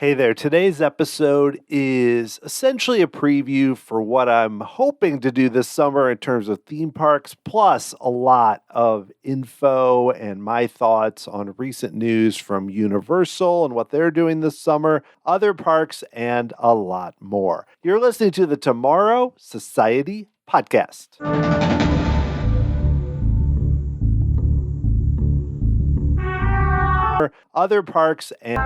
Hey there. Today's episode is essentially a preview for what I'm hoping to do this summer in terms of theme parks, plus a lot of info and my thoughts on recent news from Universal and what they're doing this summer, other parks, and a lot more. You're listening to the Tomorrow Society podcast. Other parks and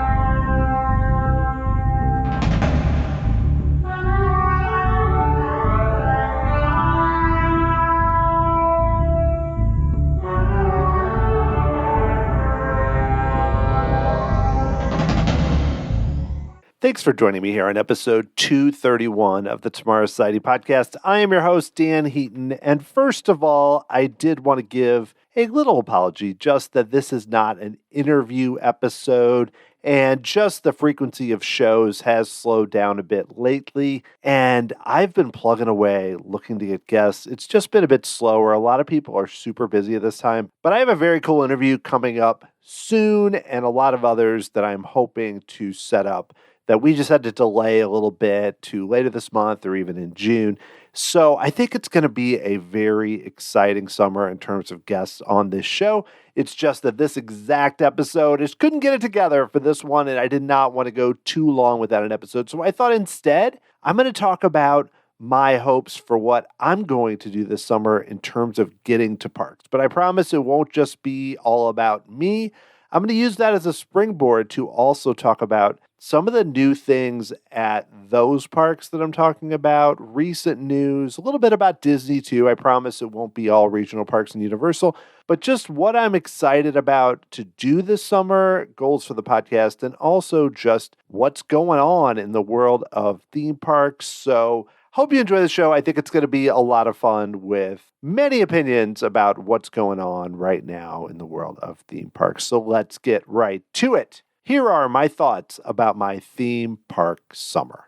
thanks for joining me here on episode 231 of the Tomorrow Society podcast. I am your host, Dan Heaton. And first of all, I did want to give a little apology, just that this is not an interview episode and just the frequency of shows has slowed down a bit lately. And I've been plugging away looking to get guests. It's just been a bit slower. A lot of people are super busy at this time, but I have a very cool interview coming up soon and a lot of others that I'm hoping to set up that we just had to delay a little bit to later this month or even in June. So I think it's going to be a very exciting summer in terms of guests on this show. It's just that this exact episode, I just couldn't get it together for this one, and I did not want to go too long without an episode. So I thought instead, I'm going to talk about my hopes for what I'm going to do this summer in terms of getting to parks. But I promise it won't just be all about me. I'm going to use that as a springboard to also talk about some of the new things at those parks that I'm talking about, recent news, a little bit about Disney too. I promise it won't be all regional parks and Universal, but just what I'm excited about to do this summer, goals for the podcast, and also just what's going on in the world of theme parks. So hope you enjoy the show. I think it's going to be a lot of fun with many opinions about what's going on right now in the world of theme parks. So let's get right to it. Here are my thoughts about my theme park summer.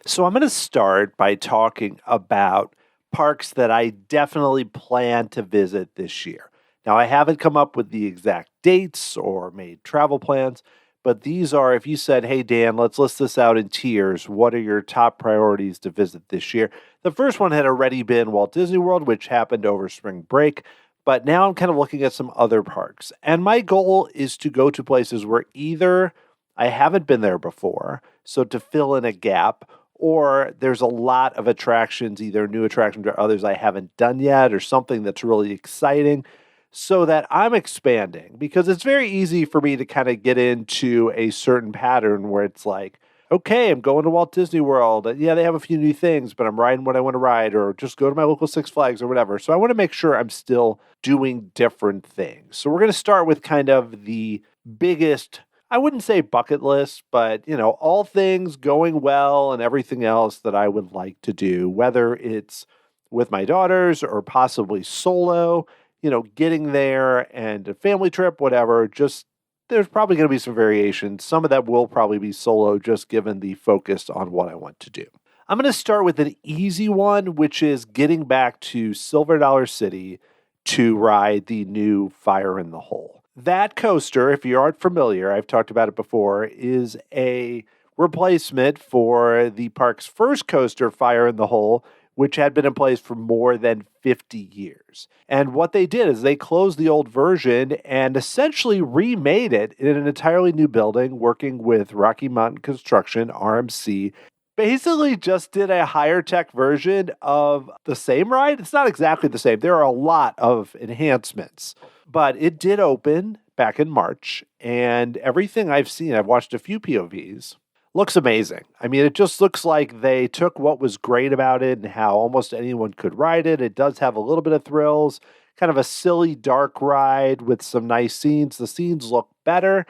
So I'm going to start by talking about parks that I definitely plan to visit this year. Now, I haven't come up with the exact dates or made travel plans, but these are, if you said, hey, Dan, let's list this out in tiers. What are your top priorities to visit this year? The first one had already been Walt Disney World, which happened over spring break. But now I'm kind of looking at some other parks. And my goal is to go to places where either I haven't been there before, so to fill in a gap, or there's a lot of attractions, either new attractions or others I haven't done yet, or something that's really exciting, so that I'm expanding, because it's very easy for me to kind of get into a certain pattern where it's like, okay, I'm going to Walt Disney World. Yeah, they have a few new things, but I'm riding what I want to ride, or just go to my local Six Flags or whatever. So I want to make sure I'm still doing different things. So we're going to start with kind of the biggest, I wouldn't say bucket list, but, all things going well and everything else that I would like to do, whether it's with my daughters or possibly solo, getting there and a family trip, whatever, just there's probably going to be some variations. Some of that will probably be solo, just given the focus on what I want to do. I'm going to start with an easy one, which is getting back to Silver Dollar City to ride the new Fire in the Hole. That coaster, if you aren't familiar, I've talked about it before, is a replacement for the park's first coaster, Fire in the Hole, which had been in place for more than 50 years. And what they did is they closed the old version and essentially remade it in an entirely new building, working with Rocky Mountain Construction, RMC. Basically just did a higher tech version of the same ride. It's not exactly the same. There are a lot of enhancements, but it did open back in March, and everything I've seen, I've watched a few POVs, looks amazing. I mean, it just looks like they took what was great about it and how almost anyone could ride it. It does have a little bit of thrills, kind of a silly dark ride with some nice scenes. The scenes look better.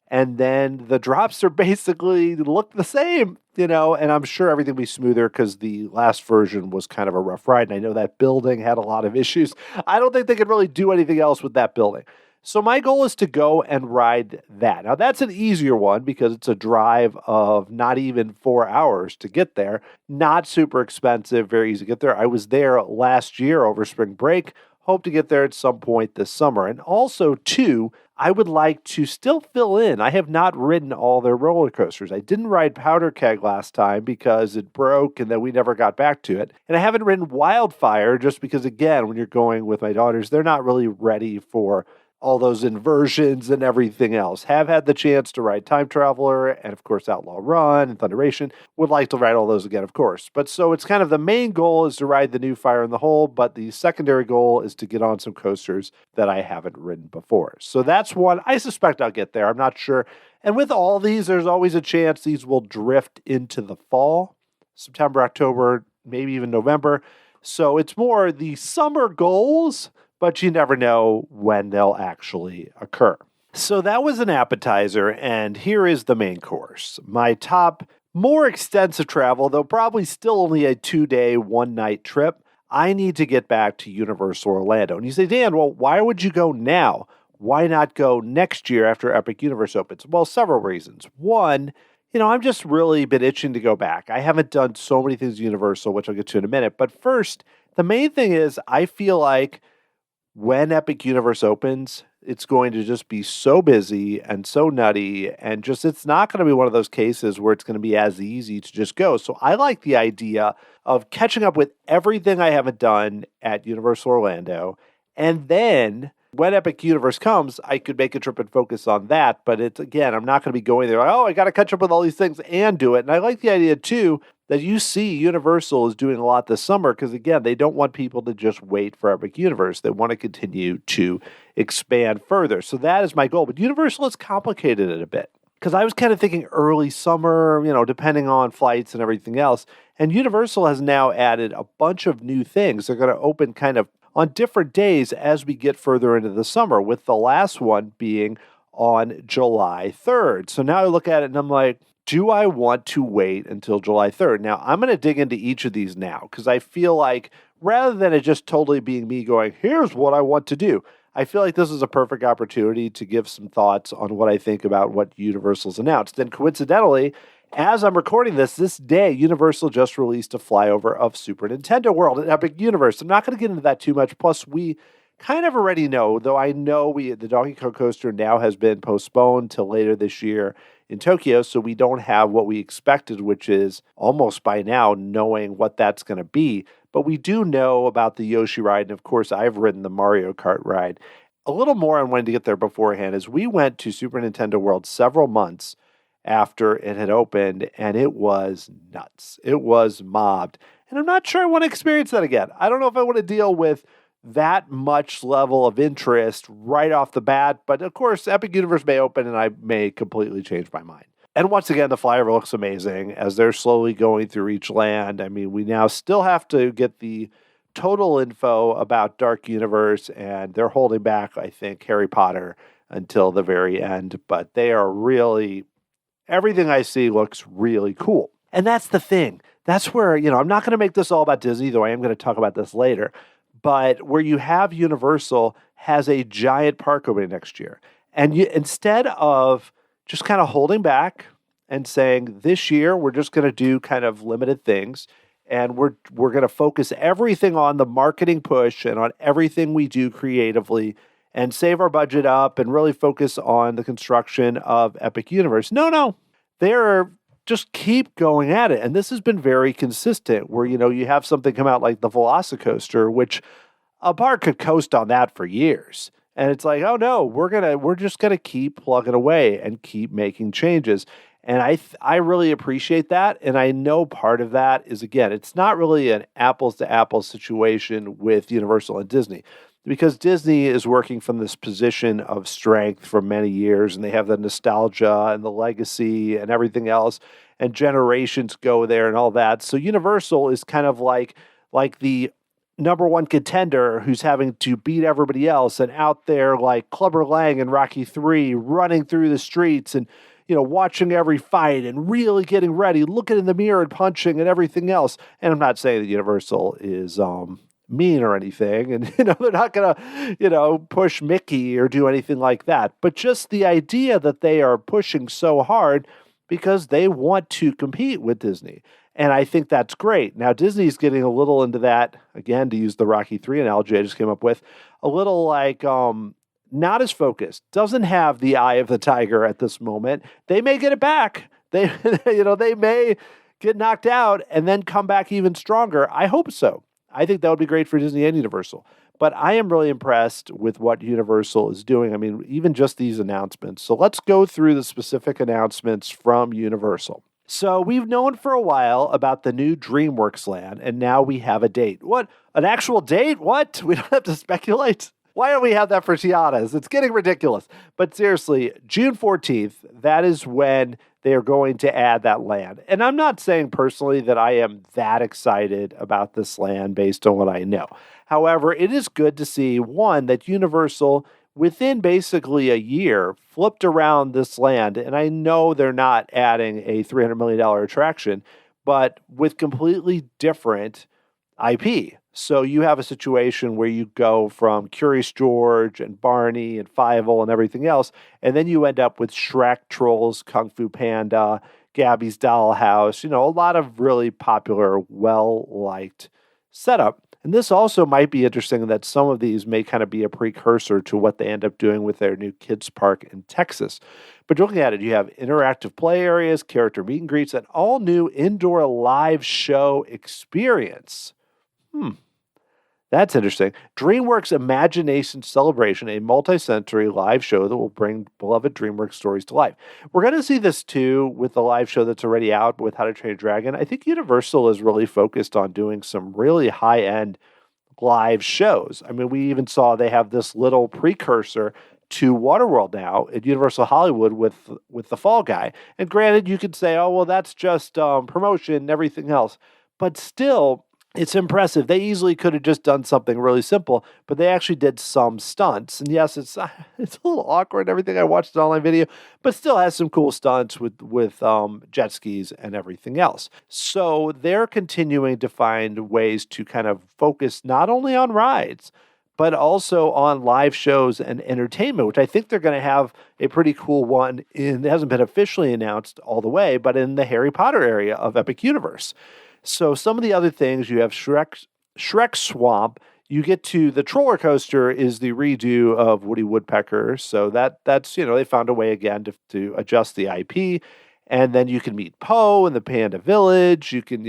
And then the drops are basically look the same, and I'm sure everything will be smoother because the last version was kind of a rough ride. And I know that building had a lot of issues. I don't think they could really do anything else with that building. So my goal is to go and ride that. Now, that's an easier one because it's a drive of not even 4 hours to get there. Not super expensive, very easy to get there. I was there last year over spring break. hope to get there at some point this summer. And also, too, I would like to still fill in. I have not ridden all their roller coasters. I didn't ride Powder Keg last time because it broke and then we never got back to it. And I haven't ridden Wildfire just because, again, when you're going with my daughters, they're not really ready for all those inversions and everything else. Have had the chance to ride Time Traveler and, of course, Outlaw Run and Thunderation. Would like to ride all those again, of course. But so it's kind of the main goal is to ride the new Fire in the Hole, but the secondary goal is to get on some coasters that I haven't ridden before. So that's one. I suspect I'll get there. I'm not sure. And with all these, there's always a chance these will drift into the fall, September, October, maybe even November. So it's more the summer goals, but you never know when they'll actually occur. So that was an appetizer, and here is the main course. My top, more extensive travel, though probably still only a 2-day, 1-night trip. I need to get back to Universal Orlando. And you say, Dan, well, why would you go now? Why not go next year after Epic Universe opens? Well, several reasons. One, I've just really been itching to go back. I haven't done so many things at Universal, which I'll get to in a minute. But first, the main thing is I feel like when Epic Universe opens, it's going to just be so busy and so nutty, and just it's not going to be one of those cases where it's going to be as easy to just go. So I like the idea of catching up with everything I haven't done at Universal Orlando, and then when Epic Universe comes, I could make a trip and focus on that. But it's, again, I'm not going to be going there like, oh, I got to catch up with all these things and do it. And I like the idea, too, that you see Universal is doing a lot this summer because, again, they don't want people to just wait for Epic Universe. They want to continue to expand further. So that is my goal. But Universal has complicated it a bit because I was kind of thinking early summer, depending on flights and everything else. And Universal has now added a bunch of new things. They're going to open kind of on different days as we get further into the summer, with the last one being on July 3rd. So now I look at it and I'm like, do I want to wait until July 3rd? Now, I'm going to dig into each of these now because I feel like rather than it just totally being me going, here's what I want to do, I feel like this is a perfect opportunity to give some thoughts on what I think about what Universal's announced. And coincidentally, as I'm recording this day, Universal just released a flyover of Super Nintendo World at Epic Universe. I'm not going to get into that too much. Plus, we kind of already know, though I know the Donkey Kong Coaster now has been postponed till later this year in Tokyo, so we don't have what we expected, which is almost by now knowing what that's going to be. But we do know about the Yoshi ride, and of course, I've ridden the Mario Kart ride. A little more on when to get there beforehand is we went to Super Nintendo World several months after it had opened, and it was nuts. It was mobbed. And I'm not sure I want to experience that again. I don't know if I want to deal with that much level of interest right off the bat, but of course, Epic Universe may open and I may completely change my mind. And once again, the flyover looks amazing as they're slowly going through each land. I mean, we now still have to get the total info about Dark Universe, and they're holding back, I think, Harry Potter until the very end, but they are really... everything I see looks really cool. And that's the thing. That's where, I'm not going to make this all about Disney, though I am going to talk about this later. But where you have Universal has a giant park opening next year. And instead of just kind of holding back and saying, this year we're just going to do kind of limited things, and we're going to focus everything on the marketing push and on everything we do creatively and save our budget up and really focus on the construction of Epic Universe. No. They're just keep going at it. And this has been very consistent where, you have something come out like the Velocicoaster, which a park could coast on that for years. And it's like, oh no, we're just going to keep plugging away and keep making changes. And I really appreciate that. And I know part of that is, again, it's not really an apples to apples situation with Universal and Disney, because Disney is working from this position of strength for many years, and they have the nostalgia and the legacy and everything else, and generations go there and all that. So Universal is kind of like the number one contender who's having to beat everybody else, and out there like Clubber Lang and Rocky III running through the streets and watching every fight and really getting ready, looking in the mirror and punching and everything else. And I'm not saying that Universal is mean or anything, and they're not gonna push Mickey or do anything like that, but just the idea that they are pushing so hard because they want to compete with Disney. And I think that's great. Now, Disney's getting a little into that, again, to use the Rocky 3 analogy I just came up with, a little like not as focused, doesn't have the eye of the tiger at this moment. They may get it back. They, they may get knocked out and then come back even stronger. I hope so. I think that would be great for Disney and Universal. But I am really impressed with what Universal is doing. I mean, even just these announcements. So let's go through the specific announcements from Universal. So we've known for a while about the new DreamWorks land, and now we have a date. What? An actual date? What? We don't have to speculate? Why don't we have that for Tiana's? It's getting ridiculous. But seriously, June 14th, that is when they are going to add that land. And I'm not saying personally that I am that excited about this land based on what I know. However, it is good to see, one, that Universal, within basically a year, flipped around this land. And I know they're not adding a $300 million attraction, but with completely different IP. So you have a situation where you go from Curious George and Barney and Fievel and everything else, and then you end up with Shrek, Trolls, Kung Fu Panda, Gabby's Dollhouse, a lot of really popular, well-liked setup. And this also might be interesting that some of these may kind of be a precursor to what they end up doing with their new kids park in Texas. But looking at it, you have interactive play areas, character meet and greets, and all new indoor live show experience. That's interesting. DreamWorks Imagination Celebration, a multi-sensory live show that will bring beloved DreamWorks stories to life. We're going to see this too with the live show that's already out with How to Train a Dragon. I think Universal is really focused on doing some really high-end live shows. I mean, we even saw they have this little precursor to Waterworld now at Universal Hollywood with the Fall Guy. And granted, you could say, oh, well, that's just promotion and everything else. But still, it's impressive. They easily could have just done something really simple, but they actually did some stunts. And yes, it's a little awkward, everything. I watched an online video, but still has some cool stunts with jet skis and everything else. So they're continuing to find ways to kind of focus not only on rides, but also on live shows and entertainment, which I think they're going to have a pretty cool one it hasn't been officially announced all the way, but in the Harry Potter area of Epic Universe. So some of the other things, you have Shrek Swamp. You get to the Troller Coaster is the redo of Woody Woodpecker. So that's they found a way again to adjust the IP. And then you can meet Poe in the Panda Village. You can,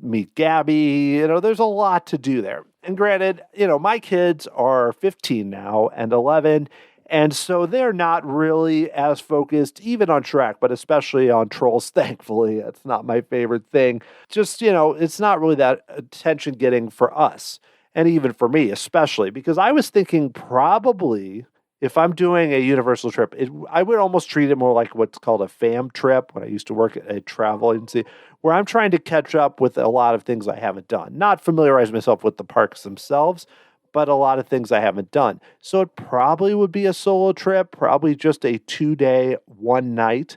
meet Gabby. There's a lot to do there. And granted, my kids are 15 now and 11. And so they're not really as focused even on Shrek, but especially on Trolls, thankfully. It's not my favorite thing. Just, it's not really that attention getting for us. And even for me, especially, because I was thinking probably if I'm doing a Universal trip, I would almost treat it more like what's called a fam trip when I used to work at a travel agency, where I'm trying to catch up with a lot of things I haven't done. Not familiarize myself with the parks themselves, but a lot of things I haven't done. So it probably would be a solo trip, probably just a 2-day, 1-night,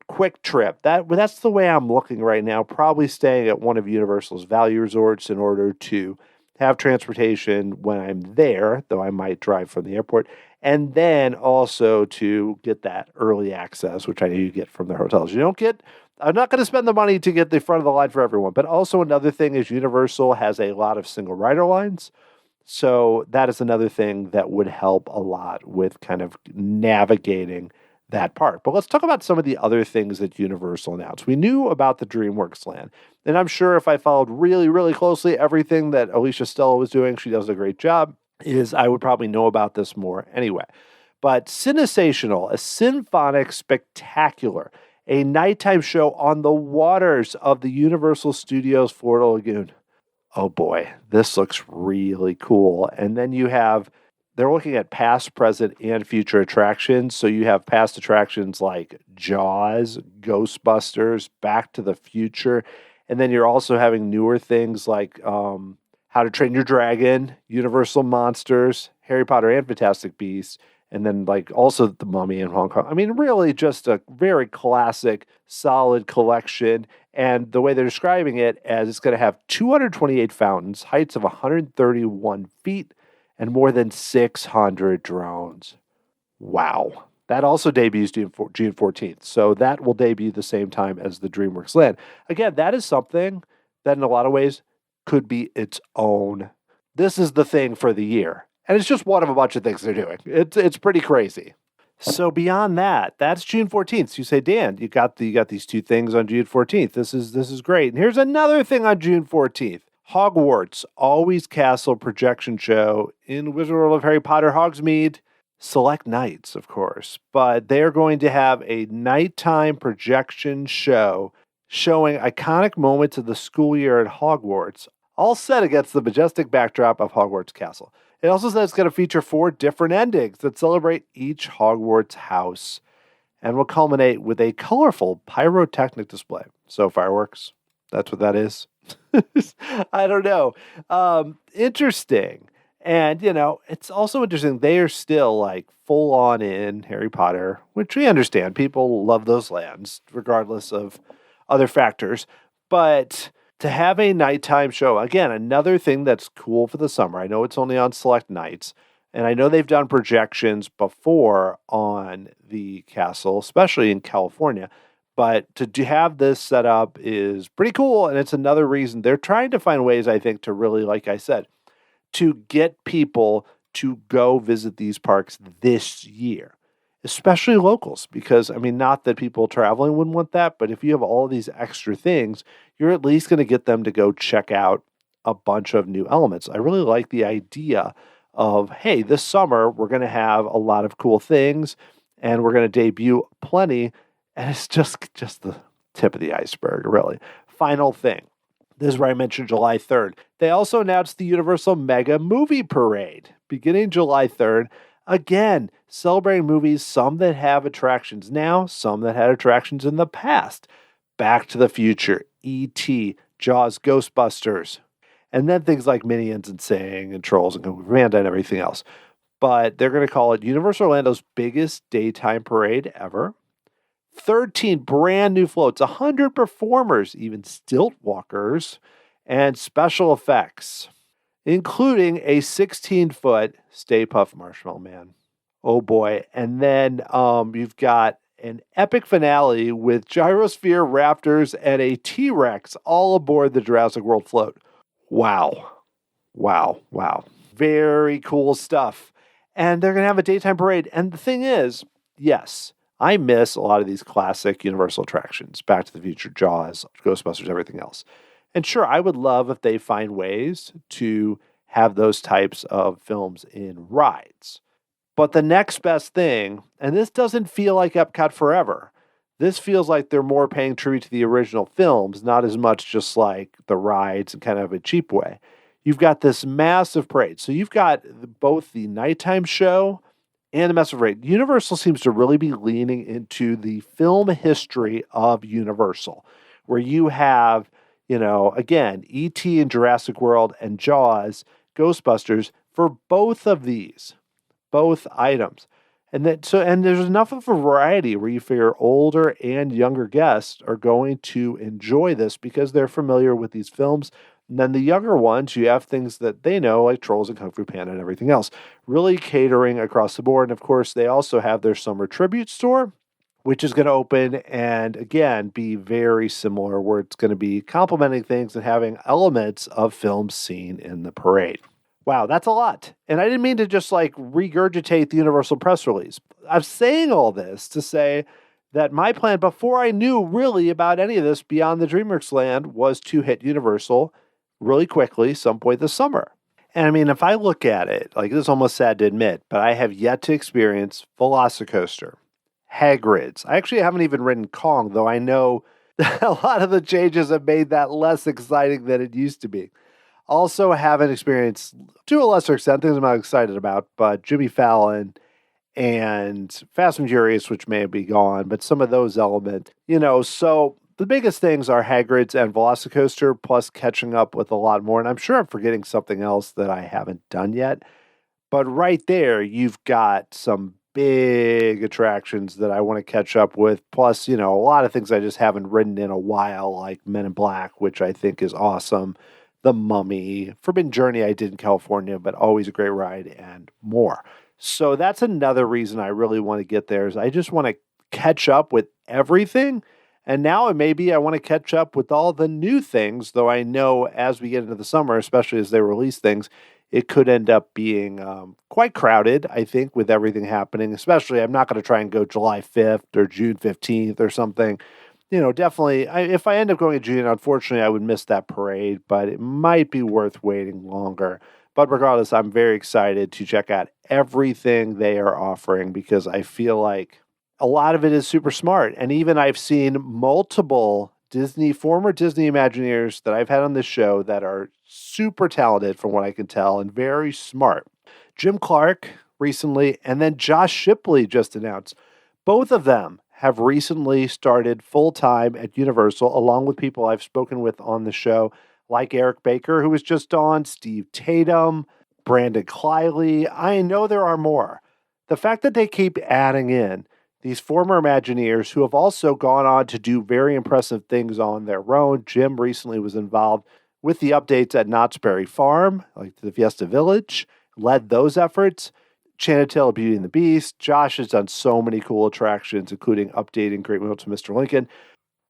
quick trip. That's the way I'm looking right now, probably staying at one of Universal's value resorts in order to have transportation when I'm there, though I might drive from the airport, and then also to get that early access, which I know you get from the hotels. I'm not going to spend the money to get the front of the line for everyone, but also another thing is Universal has a lot of single rider lines. So that is another thing that would help a lot with kind of navigating that part. But let's talk about some of the other things that Universal announced. We knew about the DreamWorks land, and I'm sure if I followed really, really closely everything that Alicia Stella was doing, she does a great job, I would probably know about this more anyway. But Cinesational, a symphonic spectacular, a nighttime show on the waters of the Universal Studios Florida Lagoon. Oh boy, this looks really cool. And then they're looking at past, present, and future attractions. So you have past attractions like Jaws, Ghostbusters, Back to the Future. And then you're also having newer things like How to Train Your Dragon, Universal Monsters, Harry Potter and Fantastic Beasts, and then like also The Mummy in Hong Kong. I mean, really just a very classic, solid collection. And the way they're describing it as it's going to have 228 fountains, heights of 131 feet, and more than 600 drones. Wow. That also debuts June 14th. So that will debut the same time as the DreamWorks Land. Again, that is something that in a lot of ways could be its own. This is the thing for the year. And it's just one of a bunch of things they're doing. It's pretty crazy. So beyond that, that's June 14th. So you say, Dan, you got these two things on June 14th. This is great. And here's another thing on June 14th. Hogwarts Always Castle projection show in Wizard World of Harry Potter Hogsmeade. Select nights, of course, but they're going to have a nighttime projection show showing iconic moments of the school year at Hogwarts, all set against the majestic backdrop of Hogwarts Castle. It also says it's going to feature 4 different endings that celebrate each Hogwarts house and will culminate with a colorful pyrotechnic display. So fireworks, that's what that is. I don't know. Interesting. And, it's also interesting. They are still like full on in Harry Potter, which we understand. People love those lands, regardless of other factors. But to have a nighttime show, again, another thing that's cool for the summer. I know it's only on select nights, and I know they've done projections before on the castle, especially in California. But to have this set up is pretty cool, and it's another reason they're trying to find ways, I think, to really, like I said, to get people to go visit these parks this year, especially locals, because not that people traveling wouldn't want that, but if you have all these extra things, you're at least going to get them to go check out a bunch of new elements. I really like the idea of, hey, this summer we're going to have a lot of cool things and we're going to debut plenty. And it's just the tip of the iceberg, really. Final thing. This is where I mentioned July 3rd. They also announced the Universal Mega Movie Parade beginning July 3rd. Again, celebrating movies, some that have attractions now, some that had attractions in the past. Back to the Future, E.T., Jaws, Ghostbusters, and then things like Minions and Sing and Trolls and Kung Fu Panda and everything else. But they're going to call it Universal Orlando's biggest daytime parade ever. 13 brand new floats, 100 performers, even stilt walkers, and special effects, including a 16-foot Stay Puft Marshmallow Man. Oh boy. And then you've got an epic finale with gyrosphere, raptors, and a T-Rex all aboard the Jurassic World float. Wow. Wow. Wow. Very cool stuff. And they're going to have a daytime parade. And the thing is, yes, I miss a lot of these classic Universal attractions, Back to the Future, Jaws, Ghostbusters, everything else. And sure, I would love if they find ways to have those types of films in rides. But the next best thing, and this doesn't feel like Epcot Forever, this feels like they're more paying tribute to the original films, not as much just like the rides in kind of a cheap way. You've got this massive parade. So you've got both the nighttime show and the massive parade. Universal seems to really be leaning into the film history of Universal, where you have, again, E.T. and Jurassic World and Jaws, Ghostbusters for both of these, both items. And there's enough of a variety where you figure older and younger guests are going to enjoy this because they're familiar with these films. And then the younger ones, you have things that they know, like Trolls and Kung Fu Panda and everything else, really catering across the board. And of course, they also have their summer tribute store, which is going to open and, again, be very similar, where it's going to be complementing things and having elements of films seen in the parade. Wow, that's a lot. And I didn't mean to just regurgitate the Universal press release. I'm saying all this to say that my plan, before I knew really about any of this beyond the DreamWorks land, was to hit Universal really quickly some point this summer. And if I look at it, this is almost sad to admit, but I have yet to experience Velocicoaster, Hagrid's. I actually haven't even ridden Kong, though I know that a lot of the changes have made that less exciting than it used to be. Also haven't experienced, to a lesser extent, things I'm not excited about, but Jimmy Fallon and Fast and Furious, which may be gone, but some of those elements, so the biggest things are Hagrid's and Velocicoaster, plus catching up with a lot more. And I'm sure I'm forgetting something else that I haven't done yet. But right there, you've got some big attractions that I want to catch up with. Plus, a lot of things I just haven't ridden in a while, like Men in Black, which I think is awesome. The Mummy, Forbidden Journey I did in California, but always a great ride, and more. So that's another reason I really want to get there is I just want to catch up with everything. And now maybe I want to catch up with all the new things, though I know as we get into the summer, especially as they release things, it could end up being quite crowded, I think, with everything happening. Especially, I'm not going to try and go July 5th or June 15th or something. Definitely, if I end up going in June, unfortunately, I would miss that parade, but it might be worth waiting longer. But regardless, I'm very excited to check out everything they are offering because I feel like a lot of it is super smart. And even I've seen multiple former Disney Imagineers that I've had on this show that are super talented from what I can tell and very smart. Jim Clark recently, and then Josh Shipley just announced. Both of them have recently started full time at Universal, along with people I've spoken with on the show, like Eric Baker, who was just on, Steve Tatum, Brandon Kiley. I know there are more. The fact that they keep adding in these former Imagineers who have also gone on to do very impressive things on their own. Jim recently was involved with the updates at Knott's Berry Farm, like the Fiesta Village, led those efforts. Chantel, Beauty and the Beast. Josh has done so many cool attractions, including updating Great Wheel to Mr. Lincoln.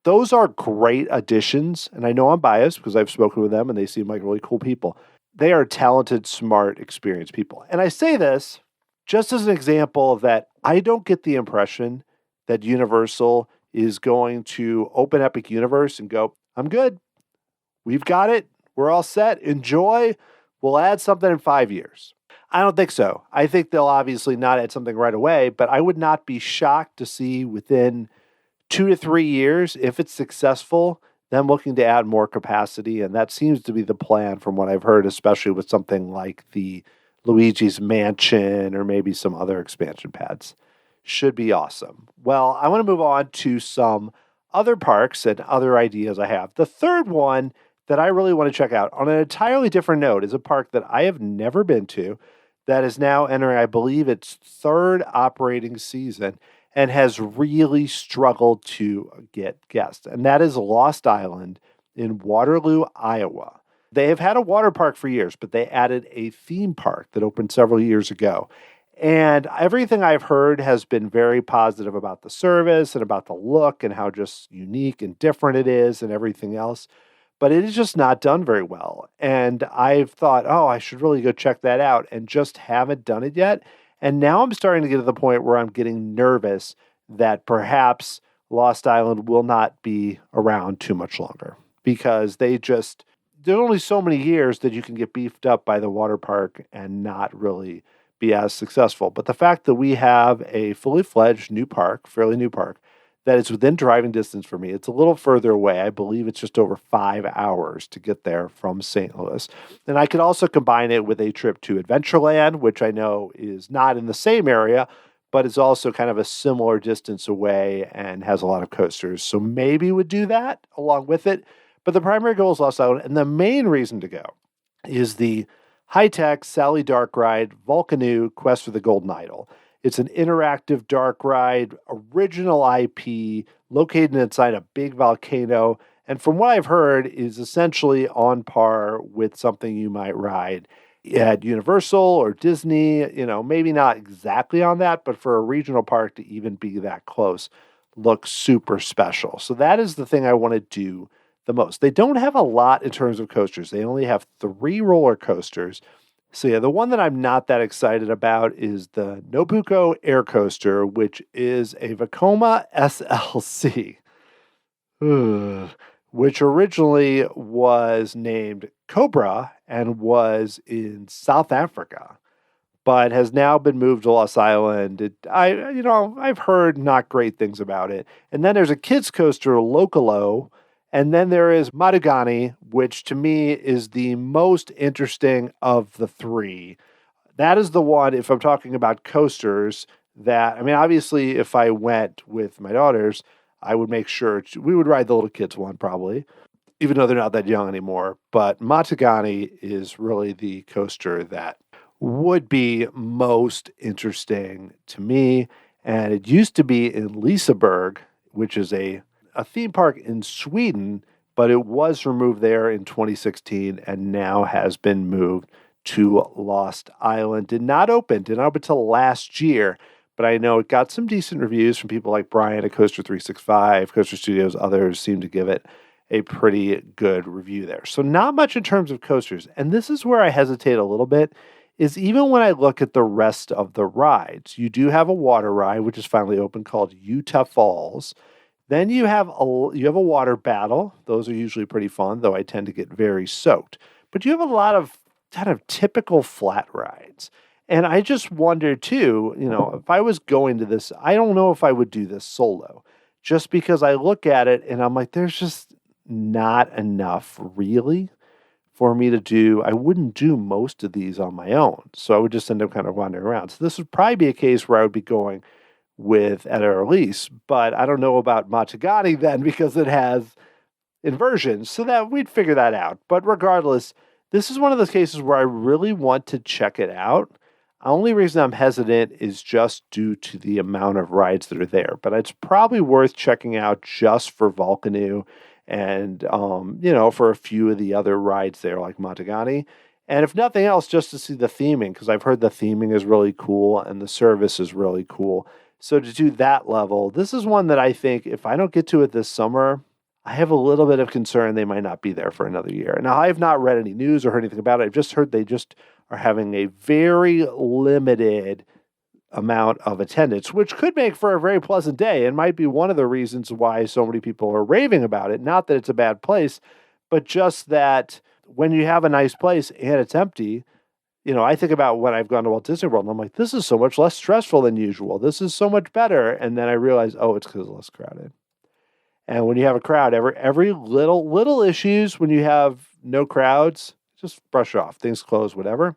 Those are great additions, and I know I'm biased because I've spoken with them and they seem like really cool people. They are talented, smart, experienced people. And I say this just as an example of that I don't get the impression that Universal is going to open Epic Universe and go, I'm good. We've got it. We're all set. Enjoy. We'll add something in 5 years. I don't think so. I think they'll obviously not add something right away, but I would not be shocked to see within 2 to 3 years, if it's successful, them looking to add more capacity. And that seems to be the plan from what I've heard, especially with something like the Luigi's Mansion or maybe some other expansion pads. Should be awesome. Well, I want to move on to some other parks and other ideas I have. The third one that I really want to check out on an entirely different note is a park that I have never been to that is now entering, I believe, its third operating season and has really struggled to get guests. And that is Lost Island in Waterloo, Iowa. They have had a water park for years, but they added a theme park that opened several years ago. And everything I've heard has been very positive about the service and about the look and how just unique and different it is and everything else. But it is just not done very well. And I've thought, oh, I should really go check that out and just haven't done it yet. And now I'm starting to get to the point where I'm getting nervous that perhaps Lost Island will not be around too much longer because there's only so many years that you can get beefed up by the water park and not really be as successful. But the fact that we have a fully fledged new park, fairly new park, that is within driving distance for me. It's a little further away. I believe it's just over 5 hours to get there from St. Louis. And I could also combine it with a trip to Adventureland, which I know is not in the same area, but is also kind of a similar distance away and has a lot of coasters. So maybe would do that along with it. But the primary goal is Lost Island. And the main reason to go is the high-tech Sally Dark Ride Volcano Quest for the Golden Idol. It's an interactive dark ride, original IP, located inside a big volcano, and from what I've heard, is essentially on par with something you might ride at Universal or Disney. Maybe not exactly on that, but for a regional park to even be that close looks super special. So that is the thing I want to do the most. They don't have a lot in terms of coasters. They only have 3 roller coasters. So yeah, the one that I'm not that excited about is the Nobuko Air Coaster, which is a Vekoma SLC, which originally was named Cobra and was in South Africa, but has now been moved to Lost Island. I've heard not great things about it. And then there's a kids coaster, Lokalo. And then there is Madugani, which to me is the most interesting of the 3. That is the one, if I'm talking about coasters, obviously, if I went with my daughters, I would make sure we would ride the little kids one probably, even though they're not that young anymore. But Matagani is really the coaster that would be most interesting to me. And it used to be in Liseberg, which is a theme park in Sweden, but it was removed there in 2016 and now has been moved to Lost Island. Did not open till last year, but I know it got some decent reviews from people like Brian at Coaster 365, Coaster Studios, others seem to give it a pretty good review there. So not much in terms of coasters. And this is where I hesitate a little bit, is even when I look at the rest of the rides. You do have a water ride, which is finally open, called Utah Falls. Then you have a water battle. Those are usually pretty fun, though I tend to get very soaked. But you have a lot of kind of typical flat rides. And I just wonder too, if I was going to this, I don't know if I would do this solo. Just because I look at it and I'm like, there's just not enough really for me to do. I wouldn't do most of these on my own. So I would just end up kind of wandering around. So this would probably be a case where I would be going with Etta or Elise, but I don't know about Matagani then because it has inversions, so that we'd figure that out. But regardless, this is one of those cases where I really want to check it out. The only reason I'm hesitant is just due to the amount of rides that are there, but it's probably worth checking out just for Volcano and, for a few of the other rides there like Matagani. And if nothing else, just to see the theming, because I've heard the theming is really cool and the service is really cool. So to do that level, this is one that I think if I don't get to it this summer, I have a little bit of concern they might not be there for another year. Now, I have not read any news or heard anything about it. I've just heard they just are having a very limited amount of attendance, which could make for a very pleasant day and might be one of the reasons why so many people are raving about it. Not that it's a bad place, but just that when you have a nice place and it's empty, I think about when I've gone to Walt Disney World and I'm like, this is so much less stressful than usual. This is so much better. And then I realize, oh, it's because it's less crowded. And when you have a crowd, every little issues, when you have no crowds, just brush it off. Things close, whatever.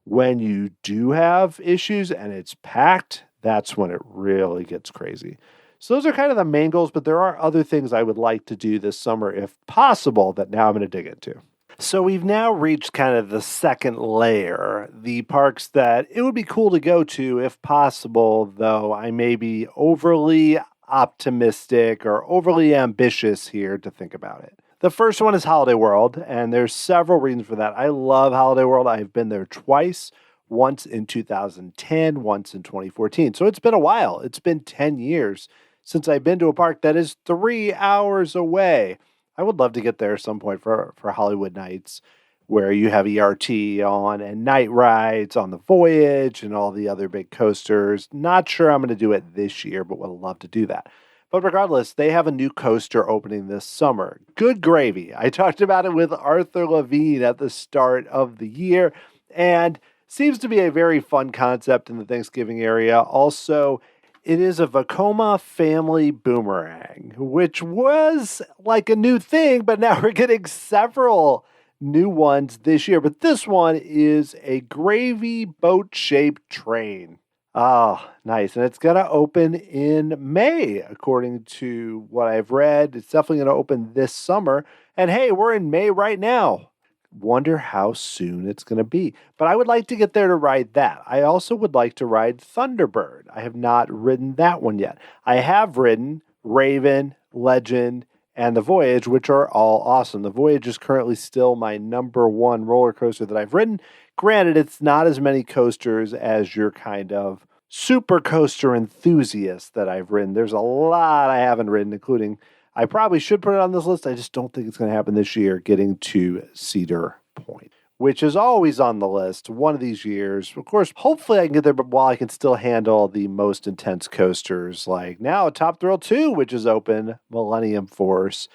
When you do have issues and it's packed, that's when it really gets crazy. So those are kind of the main goals, but there are other things I would like to do this summer, if possible, that now I'm going to dig into. So we've now reached kind of the second layer, the parks that it would be cool to go to if possible, though I may be overly optimistic or overly ambitious here to think about it. The first one is Holiday World, and there's several reasons for that. I love Holiday World. I've been there twice, once in 2010, once in 2014. So it's been a while. It's been 10 years since I've been to a park that is 3 hours away. I would love to get there at some point for Hollywood Nights, where you have ERT on and night rides on the Voyage and all the other big coasters. Not sure I'm going to do it this year, but would love to do that. But regardless, they have a new coaster opening this summer. Good gravy. I talked about it with Arthur Levine at the start of the year, and seems to be a very fun concept in the Thanksgiving area. Also, it is a Vekoma family boomerang, which was like a new thing, but now we're getting several new ones this year. But this one is a gravy boat-shaped train. Oh, nice. And it's going to open in May, according to what I've read. It's definitely going to open this summer. And hey, we're in May right now. Wonder how soon it's going to be. But I would like to get there to ride that. I also would like to ride Thunderbird. I have not ridden that one yet. I have ridden Raven, Legend, and the Voyage, which are all awesome. The Voyage is currently still my number one roller coaster that I've ridden. Granted, it's not as many coasters as your kind of super coaster enthusiast that I've ridden. There's a lot I haven't ridden, including, I probably should put it on this list. I just don't think it's going to happen this year, getting to Cedar Point, which is always on the list one of these years. Of course, hopefully I can get there, but while I can still handle the most intense coasters, like now Top Thrill 2, which is open, Millennium Force,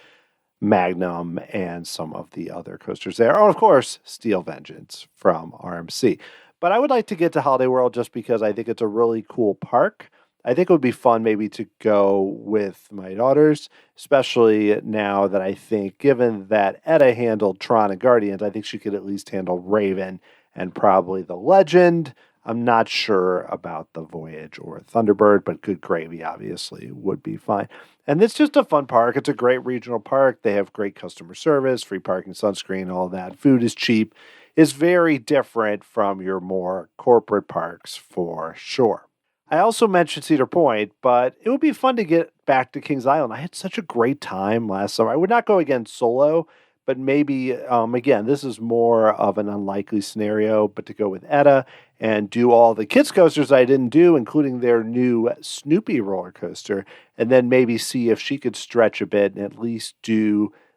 Magnum, and some of the other coasters there. Oh, of course, Steel Vengeance from RMC. But I would like to get to Holiday World just because I think it's a really cool park. I think it would be fun maybe to go with my daughters, especially now that I think, given that Etta handled Tron and Guardians, I think she could at least handle Raven and probably the Legend. I'm not sure about the Voyage or Thunderbird, but good gravy obviously would be fine. And it's just a fun park. It's a great regional park. They have great customer service, free parking, sunscreen, all that. Food is cheap. It's very different from your more corporate parks for sure. I also mentioned Cedar Point, but it would be fun to get back to Kings Island. I had such a great time last summer. I would not go again solo, but maybe, again, this is more of an unlikely scenario, but to go with Etta and do all the kids coasters I didn't do, including their new Snoopy roller coaster, and then maybe see if she could stretch a bit and at least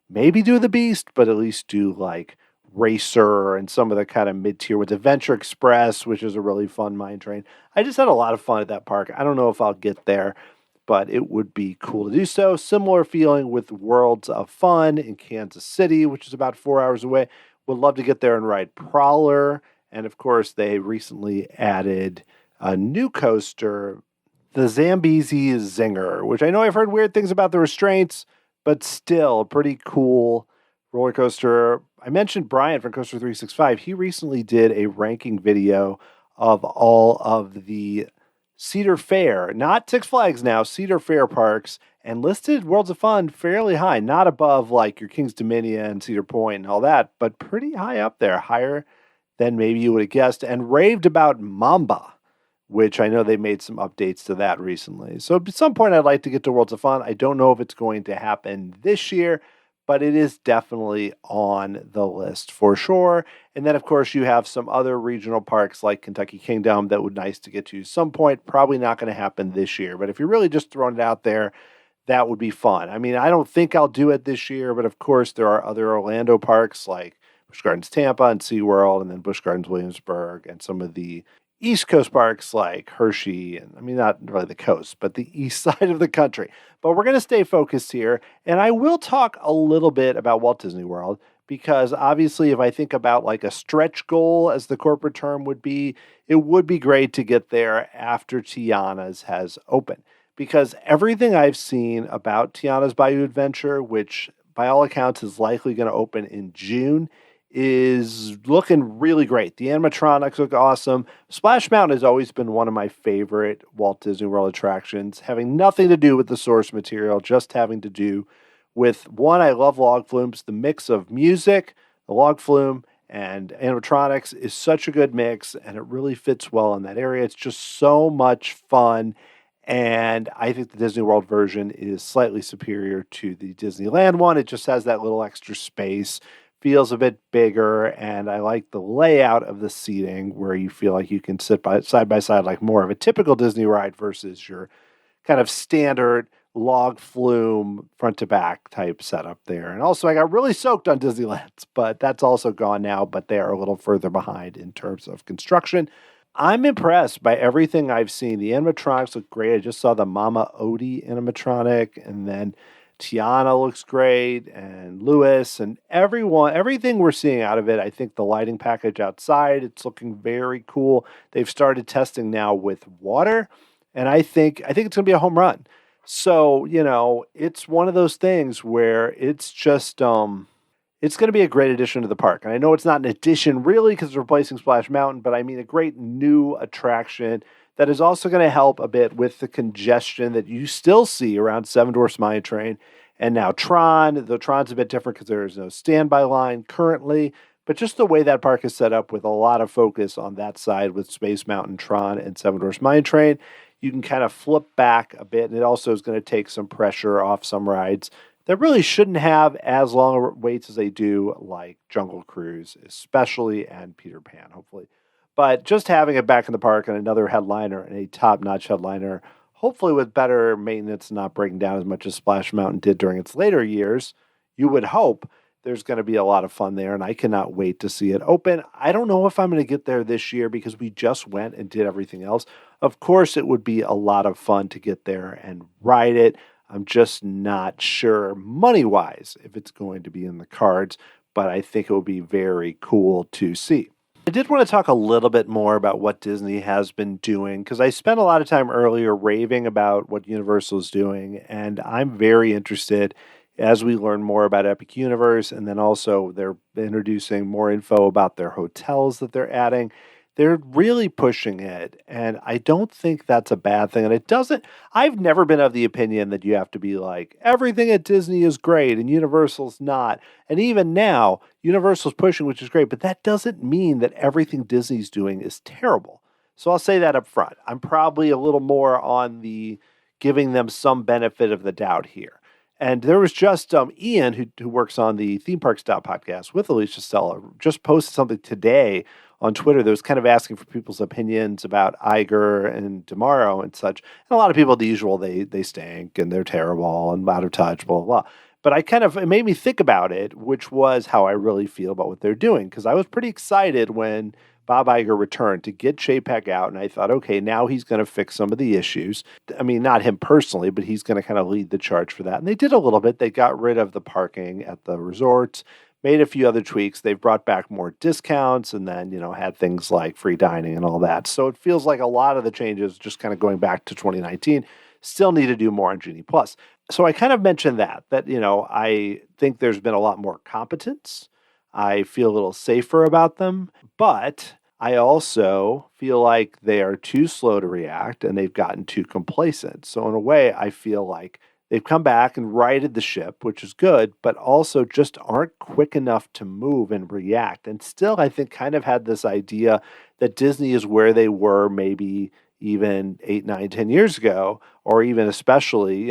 maybe do the Beast, but at least do like Racer and some of the kind of mid tier with Adventure Express, which is a really fun mine train. I just had a lot of fun at that park. I don't know if I'll get there, but it would be cool to do so. Similar feeling with Worlds of Fun in Kansas City, which is about 4 hours away. Would love to get there and ride Prowler. And of course, they recently added a new coaster, the Zambezi Zinger, which I know I've heard weird things about the restraints, but still a pretty cool roller coaster. I mentioned Brian from Coaster 365. He recently did a ranking video of all of the Cedar Fair, not Six Flags now, Cedar Fair parks, and listed Worlds of Fun fairly high, not above like your King's Dominion, Cedar Point, and all that, but pretty high up there, higher than maybe you would have guessed, and raved about Mamba, which I know they made some updates to that recently. So at some point, I'd like to get to Worlds of Fun. I don't know if it's going to happen this year, but it is definitely on the list for sure. And then, of course, you have some other regional parks like Kentucky Kingdom that would be nice to get to some point. Probably not going to happen this year, but if you're really just throwing it out there, that would be fun. I mean, I don't think I'll do it this year, but of course, there are other Orlando parks like Busch Gardens Tampa and SeaWorld, and then Busch Gardens Williamsburg, and some of the East Coast parks like Hershey, and I mean, not really the coast, but the east side of the country. But we're going to stay focused here, and I will talk a little bit about Walt Disney World, because obviously, if I think about like a stretch goal, as the corporate term would be, it would be great to get there after Tiana's has opened. Because everything I've seen about Tiana's Bayou Adventure, which by all accounts is likely going to open in June, is looking really great. The animatronics look awesome. Splash Mountain has always been one of my favorite Walt Disney World attractions, having nothing to do with the source material, just having to do with one, I love log flumes. The mix of music, the log flume, and animatronics is such a good mix, and it really fits well in that area. It's just so much fun. And I think the Disney World version is slightly superior to the Disneyland one. It just has that little extra space, feels a bit bigger, and I like the layout of the seating where you feel like you can sit side by side like more of a typical Disney ride versus your kind of standard log flume front to back type setup there. And also, I got really soaked on Disneyland's, but that's also gone now, but they are a little further behind in terms of construction. I'm impressed by everything I've seen. The animatronics look great. I just saw the Mama Odie animatronic, and then Tiana looks great, and Lewis, and everything we're seeing out of it. I think the lighting package outside, it's looking very cool. They've started testing now with water, and I think it's going to be a home run. So, it's one of those things where it's just it's going to be a great addition to the park. And I know it's not an addition really because it's replacing Splash Mountain, but I mean a great new attraction that is also going to help a bit with the congestion that you still see around Seven Dwarfs Mine Train and now Tron. The Tron's a bit different because there is no standby line currently, but just the way that park is set up with a lot of focus on that side with Space Mountain, Tron, and Seven Dwarfs Mine Train, you can kind of flip back a bit, and it also is going to take some pressure off some rides that really shouldn't have as long waits as they do, like Jungle Cruise, especially, and Peter Pan, hopefully. But just having it back in the park and another headliner and a top-notch headliner, hopefully with better maintenance and not breaking down as much as Splash Mountain did during its later years, you would hope there's going to be a lot of fun there, and I cannot wait to see it open. I don't know if I'm going to get there this year because we just went and did everything else. Of course, it would be a lot of fun to get there and ride it. I'm just not sure money-wise if it's going to be in the cards, but I think it will be very cool to see. I did want to talk a little bit more about what Disney has been doing, because I spent a lot of time earlier raving about what Universal is doing, and I'm very interested as we learn more about Epic Universe, and then also they're introducing more info about their hotels that they're adding. They're really pushing it, and I don't think that's a bad thing. And I've never been of the opinion that you have to be like, everything at Disney is great and Universal's not. And even now, Universal's pushing, which is great, but that doesn't mean that everything Disney's doing is terrible. So I'll say that up front. I'm probably a little more on the giving them some benefit of the doubt here. And there was just Ian, who works on the Theme Park Style podcast with Alicia Stella, just posted something today on Twitter that was kind of asking for people's opinions about Iger and DeMauro and such. And a lot of people, the usual, they stink and they're terrible and out of touch, blah, blah, blah. But it made me think about it, which was how I really feel about what they're doing. Because I was pretty excited when Bob Iger returned to get Chapek out. And I thought, okay, now he's going to fix some of the issues. I mean, not him personally, but he's going to kind of lead the charge for that. And they did a little bit. They got rid of the parking at the resorts, made a few other tweaks. They've brought back more discounts and then, had things like free dining and all that. So it feels like a lot of the changes, just kind of going back to 2019, still need to do more on Genie Plus. So I kind of mentioned that, I think there's been a lot more competence. I feel a little safer about them, but I also feel like they are too slow to react and they've gotten too complacent. So in a way, I feel like they've come back and righted the ship, which is good, but also just aren't quick enough to move and react. And still, I think, kind of had this idea that Disney is where they were maybe even 8, 9, 10 years ago, or even especially,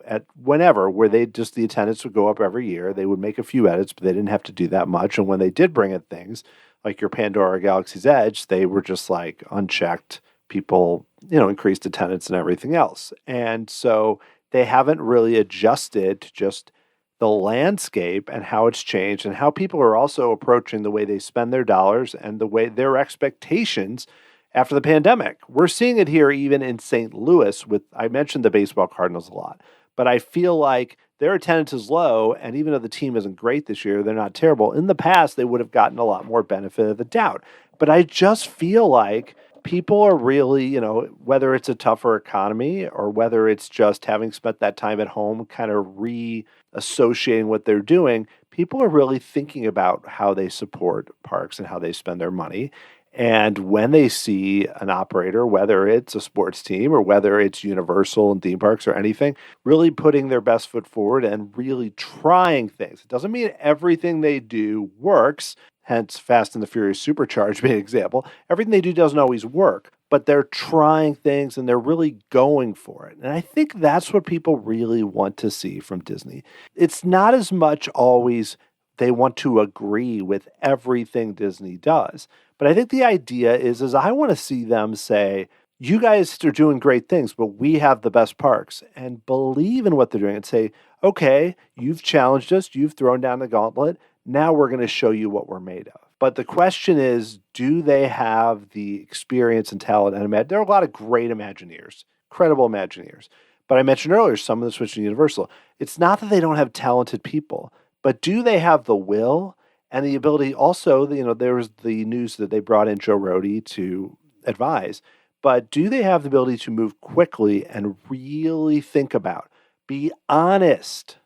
at whenever, where the attendance would go up every year. They would make a few edits, but they didn't have to do that much. And when they did bring in things like your Pandora or Galaxy's Edge, they were just like unchecked. People, increased attendance and everything else. And so they haven't really adjusted to just the landscape and how it's changed and how people are also approaching the way they spend their dollars and the way their expectations after the pandemic. We're seeing it here even in St. Louis I mentioned the baseball Cardinals a lot, but I feel like their attendance is low, and even though the team isn't great this year, they're not terrible. In the past, they would have gotten a lot more benefit of the doubt. But I just feel like people are really, whether it's a tougher economy or whether it's just having spent that time at home, kind of reassociating what they're doing, people are really thinking about how they support parks and how they spend their money. And when they see an operator, whether it's a sports team or whether it's Universal and theme parks or anything, really putting their best foot forward and really trying things. It doesn't mean everything they do works, hence Fast and the Furious Supercharged being an example. Everything they do doesn't always work, but they're trying things and they're really going for it. And I think that's what people really want to see from Disney. It's not as much always they want to agree with everything Disney does. But I think the idea is I want to see them say, you guys are doing great things, but we have the best parks, and believe in what they're doing and say, okay, you've challenged us, you've thrown down the gauntlet, now we're going to show you what we're made of. But the question is, do they have the experience and talent? And there are a lot of great Imagineers, incredible Imagineers. But I mentioned earlier, some of them switched to Universal. It's not that they don't have talented people, but do they have the will and the ability? Also, there was the news that they brought in Joe Rohde to advise, but do they have the ability to move quickly and really think about, be honest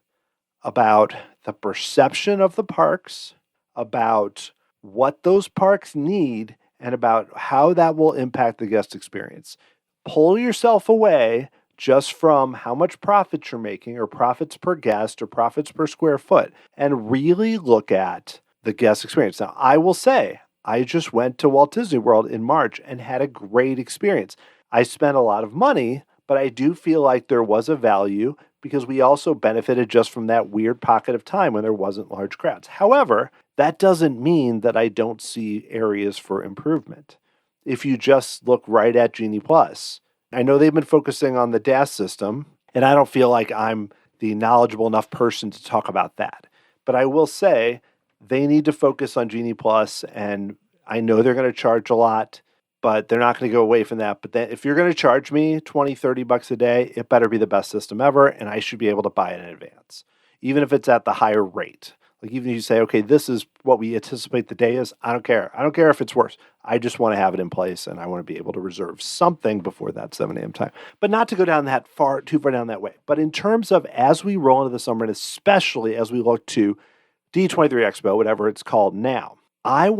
about the perception of the parks, about what those parks need, and about how that will impact the guest experience? Pull yourself away just from how much profit you're making or profits per guest or profits per square foot and really look at the guest experience. Now, I will say, I just went to Walt Disney World in March and had a great experience. I spent a lot of money, but I do feel like there was a value because we also benefited just from that weird pocket of time when there wasn't large crowds. However, that doesn't mean that I don't see areas for improvement. If you just look right at Genie Plus, I know they've been focusing on the DAS system, and I don't feel like I'm the knowledgeable enough person to talk about that. But I will say they need to focus on Genie Plus, and I know they're going to charge a lot, but they're not going to go away from that. But then if you're going to charge me $20-$30 a day, it better be the best system ever, and I should be able to buy it in advance, even if it's at the higher rate. Like even if you say, okay, this is what we anticipate the day is, I don't care. I don't care if it's worse. I just want to have it in place, and I want to be able to reserve something before that 7 a.m. time. But not to go down too far down that way. But in terms of as we roll into the summer, and especially as we look to D23 Expo, whatever it's called now, I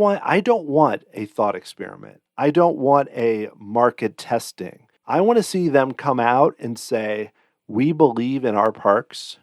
don't want a thought experiment. I don't want a market testing. I want to see them come out and say, we believe in our parks.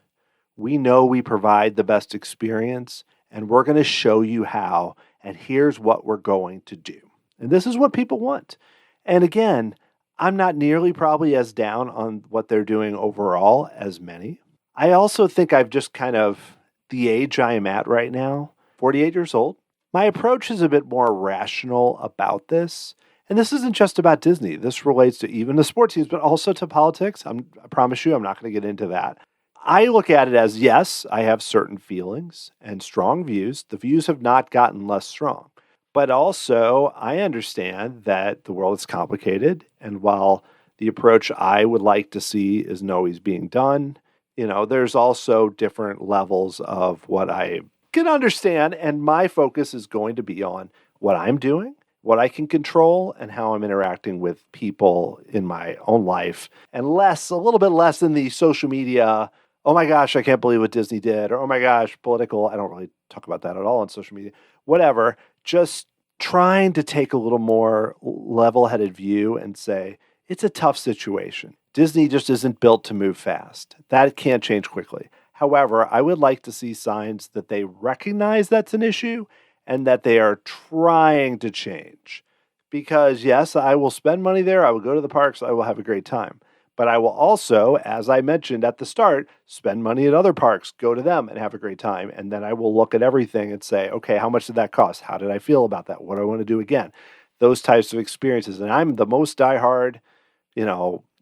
We know we provide the best experience, and we're going to show you how, and here's what we're going to do. And this is what people want. And again, I'm not nearly probably as down on what they're doing overall as many. I also think I've just kind of, the age I am at right now, 48 years old, my approach is a bit more rational about this. And this isn't just about Disney. This relates to even the sports teams, but also to politics. I promise you, I'm not going to get into that. I look at it as yes, I have certain feelings and strong views. The views have not gotten less strong. But also, I understand that the world is complicated. And while the approach I would like to see isn't always being done, there's also different levels of what I can understand. And my focus is going to be on what I'm doing, what I can control, and how I'm interacting with people in my own life, and a little bit less in the social media. Oh my gosh, I can't believe what Disney did. Or, oh my gosh, political. I don't really talk about that at all on social media. Whatever. Just trying to take a little more level headed view and say, it's a tough situation. Disney just isn't built to move fast. That can't change quickly. However, I would like to see signs that they recognize that's an issue and that they are trying to change. Because, yes, I will spend money there. I will go to the parks. I will have a great time. But I will also, as I mentioned at the start, spend money at other parks, go to them and have a great time. And then I will look at everything and say, okay, how much did that cost? How did I feel about that? What do I want to do again? Those types of experiences. And I'm the most diehard,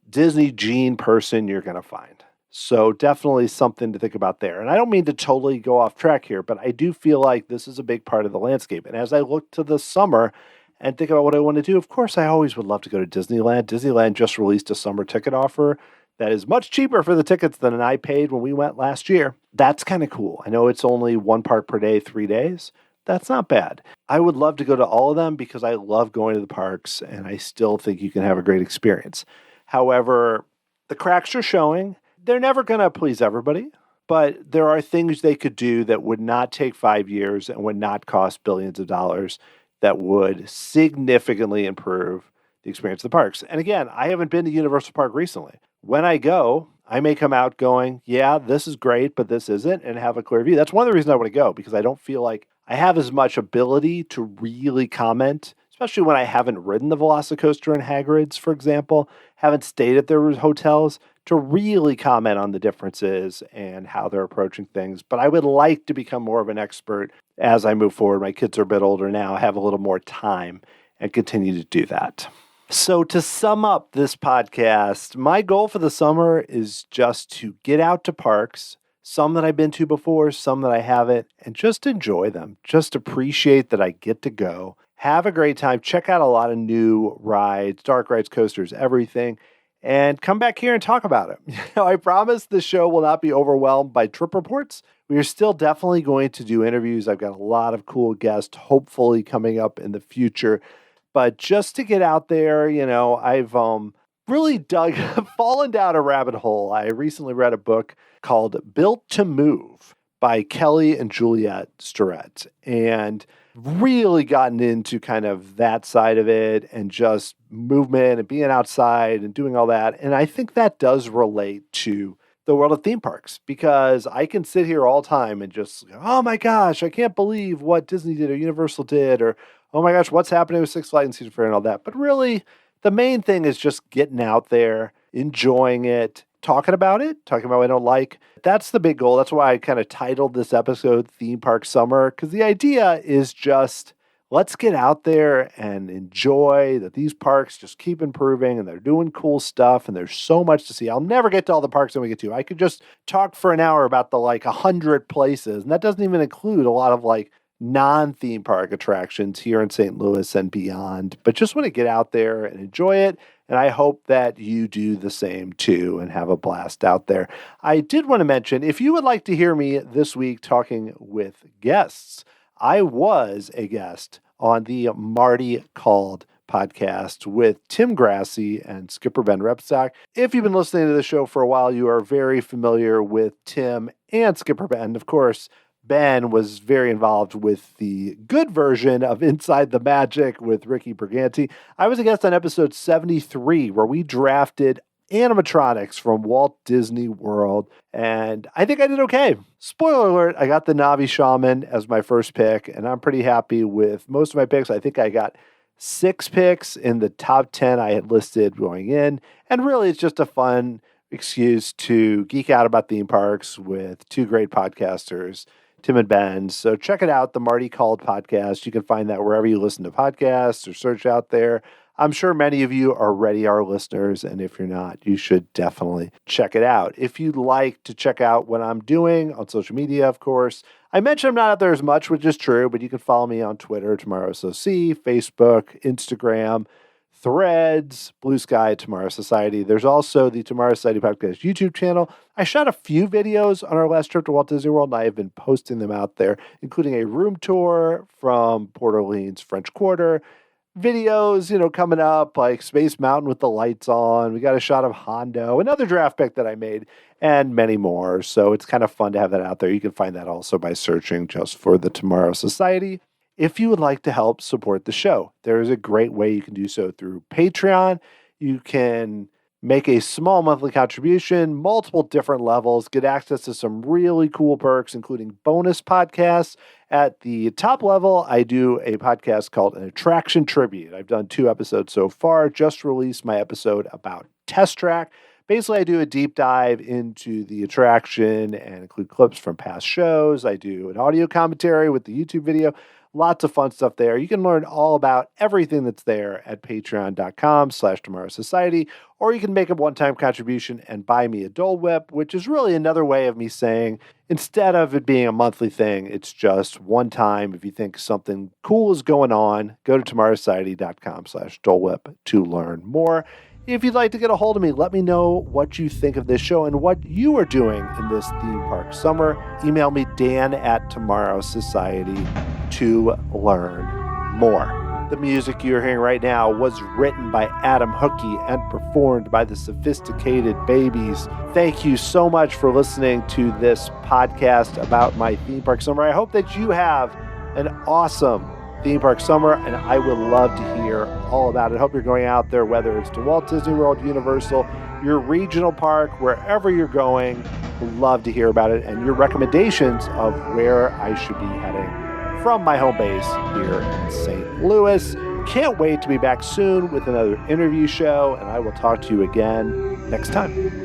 Disney gene person you're going to find. So definitely something to think about there. And I don't mean to totally go off track here, but I do feel like this is a big part of the landscape. And as I look to the summer and think about what I want to do, of course, I always would love to go to Disneyland. Disneyland just released a summer ticket offer that is much cheaper for the tickets than I paid when we went last year. That's kind of cool. I know it's only one park per day, 3 days. That's not bad. I would love to go to all of them because I love going to the parks and I still think you can have a great experience. However, the cracks are showing. They're never going to please everybody, but there are things they could do that would not take 5 years and would not cost billions of dollars that would significantly improve the experience of the parks. And again, I haven't been to Universal Park recently. When I go, I may come out going, yeah, this is great, but this isn't, and have a clear view. That's one of the reasons I want to go, because I don't feel like I have as much ability to really comment, especially when I haven't ridden the Velocicoaster in Hagrid's, for example, haven't stayed at their hotels, to really comment on the differences and how they're approaching things. But I would like to become more of an expert as I move forward. My kids are a bit older now, have a little more time, and continue to do that. So to sum up this podcast, my goal for the summer is just to get out to parks, some that I've been to before, some that I haven't, and just enjoy them. Just appreciate that I get to go. Have a great time. Check out a lot of new rides, dark rides, coasters, everything. And come back here and talk about it. I promise the show will not be overwhelmed by trip reports. We are still definitely going to do interviews. I've got a lot of cool guests, hopefully coming up in the future. But just to get out there, I've really fallen down a rabbit hole. I recently read a book called Built to Move by Kelly and Juliet Starrett, and really gotten into kind of that side of it and just movement and being outside and doing all that. And I think that does relate to the world of theme parks, because I can sit here all time and just, oh my gosh, I can't believe what Disney did or Universal did, or oh my gosh, what's happening with Six Flags and Cedar Fair and all that. But really, the main thing is just getting out there, enjoying it, talking about what I don't like. That's the big goal. That's why I kind of titled this episode Theme Park Summer, because the idea is just, let's get out there and enjoy that these parks just keep improving and they're doing cool stuff and there's so much to see. I'll never get to all the parks that we get to. I could just talk for an hour about the 100 places, and that doesn't even include a lot of non-theme park attractions here in St. Louis and beyond. But just want to get out there and enjoy it. And I hope that you do the same too and have a blast out there. I did want to mention, if you would like to hear me this week talking with guests, I was a guest on the Marty Called podcast with Tim Grassi and Skipper Ben Repstock. If you've been listening to the show for a while, you are very familiar with Tim and Skipper Ben. Of course, Ben was very involved with the good version of Inside the Magic with Ricky Briganti. I was a guest on episode 73, where we drafted animatronics from Walt Disney World, and I think I did okay. Spoiler alert, I got the Navi Shaman as my first pick, and I'm pretty happy with most of my picks. I think I got 6 picks in the top 10 I had listed going in. And really, it's just a fun excuse to geek out about theme parks with two great podcasters, Tim and Ben. So check it out, the Marty Called podcast. You can find that wherever you listen to podcasts or search out there. I'm sure many of you already are listeners, and if you're not, you should definitely check it out. If you'd like to check out what I'm doing on social media, of course, I mentioned I'm not out there as much, which is true, but you can follow me on Twitter, Tomorrow SOC, Facebook, Instagram, Threads, Blue Sky, Tomorrow Society. There's also the Tomorrow Society Podcast YouTube channel. I shot a few videos on our last trip to Walt Disney World, and I have been posting them out there, including a room tour from Port Orleans French Quarter, videos, coming up like Space Mountain with the lights on. We got a shot of Hondo, another draft pick that I made, and many more. So it's kind of fun to have that out there. You can find that also by searching just for the Tomorrow Society. If you would like to help support the show, there is a great way you can do so through Patreon. You can make a small monthly contribution, multiple different levels, get access to some really cool perks, including bonus podcasts. At the top level, I do a podcast called An Attraction Tribute. I've done 2 episodes so far, just released my episode about Test Track. Basically, I do a deep dive into the attraction and include clips from past shows. I do an audio commentary with the YouTube video. Lots of fun stuff there. You can learn all about everything that's there at patreon.com/Tomorrow Society, or you can make a one-time contribution and buy me a Dole Whip, which is really another way of me saying, instead of it being a monthly thing, it's just one time. If you think something cool is going on, go to tomorrowsociety.com/Dole Whip to learn more. If you'd like to get a hold of me, let me know what you think of this show and what you are doing in this theme park summer. Email me, Dan@Tomorrow Society, to learn more. The music you're hearing right now was written by Adam Hookey and performed by the Sophisticated Babies. Thank you so much for listening to this podcast about my theme park summer. I hope that you have an awesome theme park summer, and I would love to hear all about it. I hope you're going out there, whether it's to Walt Disney World, Universal, your regional park, wherever you're going. Would love to hear about it and your recommendations of where I should be heading from my home base here in St. Louis. Can't wait to be back soon with another interview show, and I will talk to you again next time.